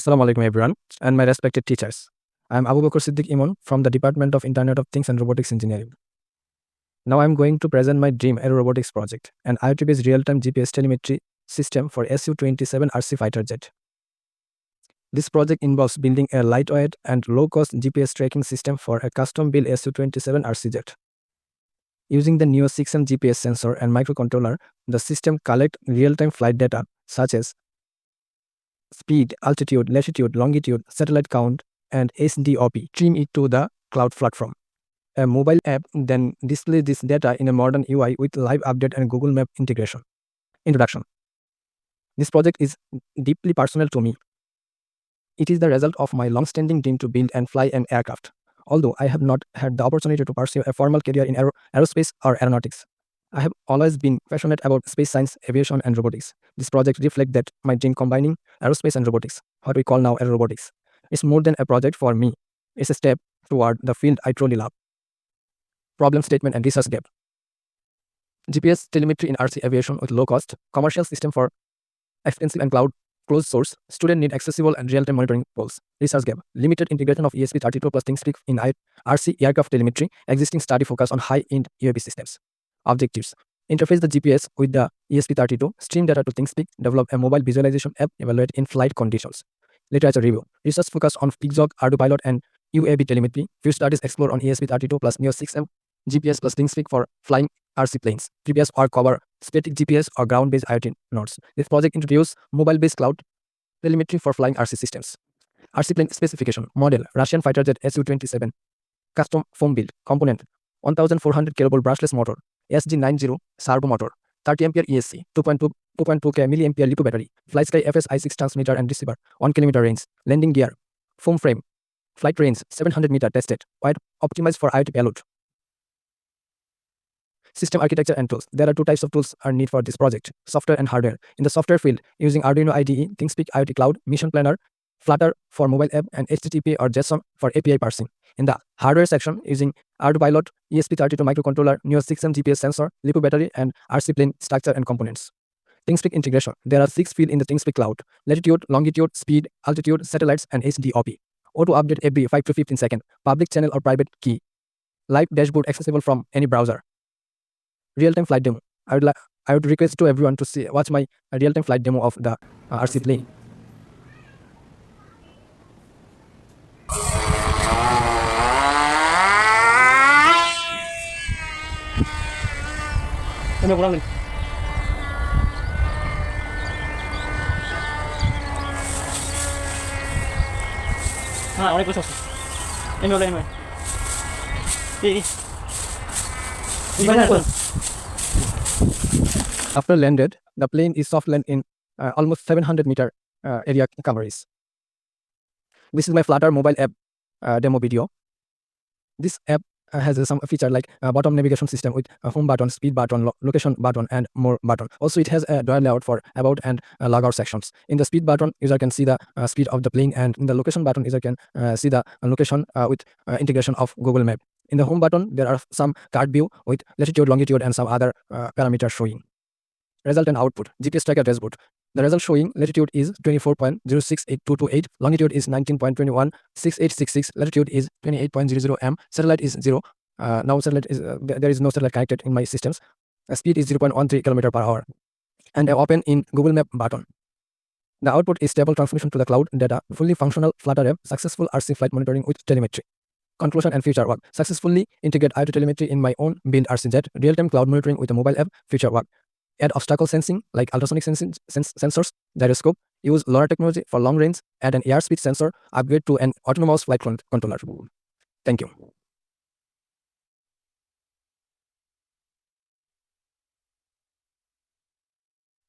Assalamu alaikum everyone and my respected teachers. I am Abu Bakkar Siddique Emon from the Department of Internet of Things and Robotics Engineering. Now I am going to present my dream Aerobotics project, an IoT-based real-time GPS telemetry system for SU-27 RC fighter jet. This project involves building a lightweight and low-cost GPS tracking system for a custom-built SU-27 RC jet. Using the Neo 6M GPS sensor and microcontroller, the system collects real-time flight data such as speed, altitude, latitude, longitude, satellite count, and SDOP, stream it to the cloud platform. A mobile app then displays this data in a modern UI with live update and Google Map integration. Introduction. This project is deeply personal to me. It is the result of my long-standing dream to build and fly an aircraft. Although I have not had the opportunity to pursue a formal career in aerospace or aeronautics, I have always been passionate about space science, aviation, and robotics. This project reflects that my dream combining aerospace and robotics, what we call now Aerobotics. It's more than a project for me. It's a step toward the field I truly love. Problem statement and research gap. GPS telemetry in RC aviation with low cost, commercial system for expensive and cloud closed source. Student need accessible and real-time monitoring tools. Research gap. Limited integration of ESP32 plus ThingSpeak in RC aircraft telemetry. Existing study focus on high-end UAV systems. Objectives. Interface the GPS with the ESP32, stream data to ThingSpeak, develop a mobile visualization app, evaluate in-flight conditions. Literature review. Research focus on PIGZOG, ArduPilot, and UAV telemetry. Few studies explore on ESP32 plus Neo 6M GPS plus ThingSpeak for flying RC planes. Previous work cover static GPS or ground-based IoT nodes. This project introduces mobile-based cloud telemetry for flying RC systems. RC plane specification. Model. Russian fighter jet Su-27. Custom foam build. Component. 1400 kV brushless motor. SG90 servo motor. 30 ampere ESC. 2.2K milliampere lithium battery. FlySky FSI6 transmitter and receiver. 1 km range. Landing gear. Foam frame. Flight range 700 meter tested. Wide optimized for IoT payload. System architecture and tools. There are two types of tools are needed for this project, software and hardware. In the software field, using Arduino IDE, ThingSpeak IoT Cloud, Mission Planner, Flutter for mobile app, and HTTP or JSON for API parsing. In the hardware section, using ArduPilot, ESP32 microcontroller, Neo 6M GPS sensor, LiPo battery, and RC plane structure and components. ThingSpeak integration. There are 6 fields in the ThingSpeak Cloud: latitude, longitude, speed, altitude, satellites, and SDOP. Auto update every 5 to 15 seconds. Public channel or private key. Live dashboard accessible from any browser. Real-time flight demo. I would request to everyone to watch my real-time flight demo of the RC plane. অনেক কিছু আছে After landed, the plane is soft land in almost 700 meter area coverage. This is my Flutter mobile app demo video. This app has some feature like bottom navigation system with a home button, speed button, location button, and more button. Also, it has a dial layout for about and logout sections. In the speed button, user can see the speed of the plane, and in the location button, user can see the location with integration of Google Map. In the home button, there are some card view with latitude, longitude, and some other parameters showing. Result and output. GPS tracker dashboard. The result showing latitude is 24.068228, longitude is 19.216866, latitude is 28.00 m, satellite is 0. Now satellite is there is no satellite connected in my systems. Speed is 0.13 km/h, and an open in Google Map button. The output is stable transmission to the cloud data, fully functional Flutter app, successful RC flight monitoring with telemetry. Conclusion and future work. Successfully integrate IoT telemetry in my own build RC jet, real-time cloud monitoring with a mobile app, future work. Add obstacle sensing like ultrasonic sensors, gyroscope, use LoRa technology for long range, add an airspeed sensor, upgrade to an autonomous flight controller. Thank you.